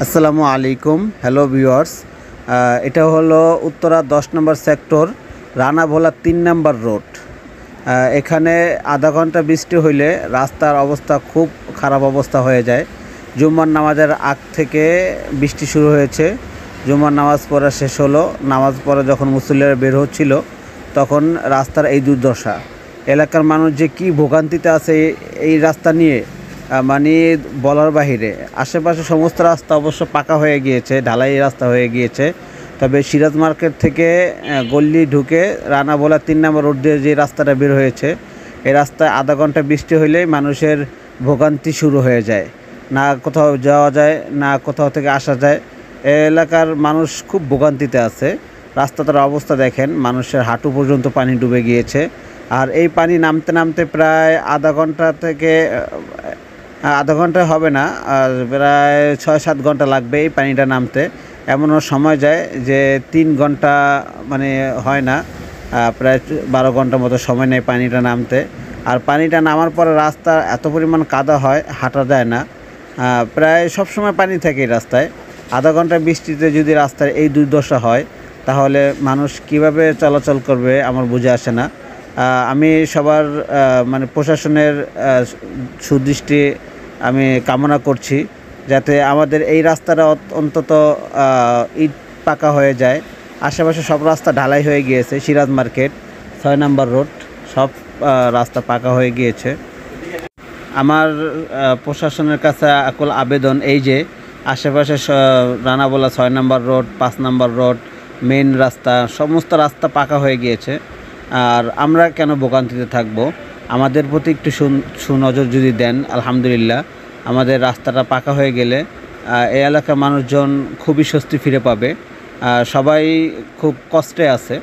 আসসালামু আলাইকুম। Hello viewers, এটা হলো উত্তরা 10 নম্বর সেক্টর, রানাভোলা 3 নম্বর রোড। এখানে আধা ঘন্টা বৃষ্টি হইলে রাস্তার অবস্থা খুব খারাপ অবস্থা হয়ে যায়। জুম্মার নামাজের আগ থেকে বৃষ্টি শুরু হয়েছে। জুম্মার নামাজ পড়া শেষ হলো। নামাজ পড়ে যখন মুসল্লিরা বের হচ্ছিল তখন রাস্তার এই দুর্দশা। এলাকার মানুষ যে কী ভোগান্তিতে আছে এই রাস্তা নিয়ে মানে বলার বাহিরে। আশেপাশে সমস্ত রাস্তা অবশ্য পাকা হয়ে গিয়েছে, ঢালাই রাস্তা হয়ে গিয়েছে। তবে সিরাজ মার্কেট থেকে গল্লি ঢুকে রানাভোলা 3 নম্বর রোড দিয়ে যে রাস্তাটা বের হয়েছে, এই রাস্তায় আধা ঘন্টা বৃষ্টি হইলেই মানুষের ভোগান্তি শুরু হয়ে যায়। না কোথাও যাওয়া যায়, না কোথাও থেকে আসা যায়। এলাকার মানুষ খুব ভোগান্তিতে আছে। রাস্তাটার অবস্থা দেখেন, মানুষের হাঁটু পর্যন্ত পানি ডুবে গিয়েছে। আর এই পানি নামতে নামতে প্রায় আধা ঘন্টা হবে না, আর প্রায় 6-7 ঘন্টা লাগবে এই পানিটা নামতে। এমনও সময় যায় যে 3 ঘন্টা মানে হয় না, প্রায় 12 ঘন্টার মতো সময় নেয় পানিটা নামতে। আর পানিটা নামার পরে রাস্তা এত পরিমাণ কাদা হয়, হাঁটা যায় না। প্রায় সব সময় পানি থাকে এই রাস্তায়। আধা ঘন্টা বৃষ্টিতে যদি রাস্তার এই দুর্দশা হয় তাহলে মানুষ কিভাবে চলাচল করবে আমার বুঝে আসে না। আমি সবার মানে প্রশাসনের সুদৃষ্টি আমি কামনা করছি, যাতে আমাদের এই রাস্তাটা অন্তত ইট পাকা হয়ে যায়। আশেপাশে সব রাস্তা ঢালাই হয়ে গিয়েছে। সিরাজ মার্কেট, 6 নম্বর রোড, সব রাস্তা পাকা হয়ে গিয়েছে। আমার প্রশাসনের কাছে আকুল আবেদন এই যে আশেপাশে রানাভোলা 6 নম্বর রোড, 5 নম্বর রোড, মেইন রাস্তা, সমস্ত রাস্তা পাকা হয়ে গিয়েছে। আর আমরা কেন ভোগান্তিতে থাকব? আমাদের প্রতি একটু সুনজর যদি দেন, আলহামদুলিল্লাহ। আমাদের রাস্তাটা পাকা হয়ে গেলে এই এলাকার মানুষজন খুবই স্বস্তি ফিরে পাবে। সবাই খুব কষ্টে আছে,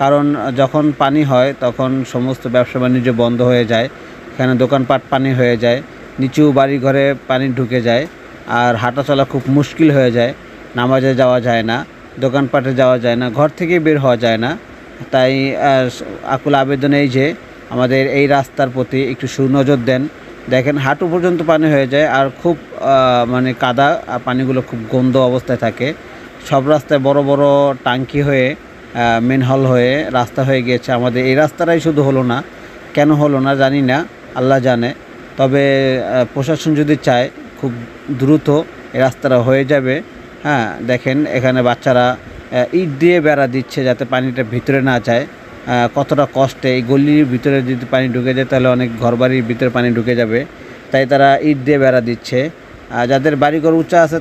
কারণ যখন পানি হয় তখন সমস্ত ব্যবসা বাণিজ্য বন্ধ হয়ে যায়। এখানে দোকানপাট পানি হয়ে যায়, নিচু বাড়ি ঘরে পানি ঢুকে যায়, আর হাঁটা চলা খুব মুশকিল হয়ে যায়। নামাজে যাওয়া যায় না, দোকানপাটে যাওয়া যায় না, ঘর থেকে বের হওয়া যায় না। তাই আকুল আবেদন এই যে আমাদের এই রাস্তার প্রতি একটু সুনজর দেন। দেখেন হাঁটু পর্যন্ত পানি হয়ে যায়, আর খুব মানে কাদা, পানিগুলো খুব গন্ধ অবস্থায় থাকে। সব রাস্তায় বড় বড় টাঙ্কি হয়ে মেনহল হয়ে রাস্তা হয়ে গিয়েছে। আমাদের এই রাস্তাটাই শুধু হলো না, কেন হলো না জানি না, আল্লাহ জানে। তবে প্রশাসন যদি চায় খুব দ্রুত এই রাস্তাটা হয়ে যাবে। হ্যাঁ, দেখেন এখানে বাচ্চারা ইট দিয়ে বেড়া দিচ্ছে যাতে পানিটা ভিতরে না যায়। কতটা কষ্টে, এই গলির ভিতরে যদি পানি ঢুকে যায় তাহলে অনেক ঘরবাড়ির ভিতরে পানি ঢুকে যাবে। তাই তারা ইট দিয়ে বেড়া দিচ্ছে। যাদের বাড়িঘর উঁচা আছে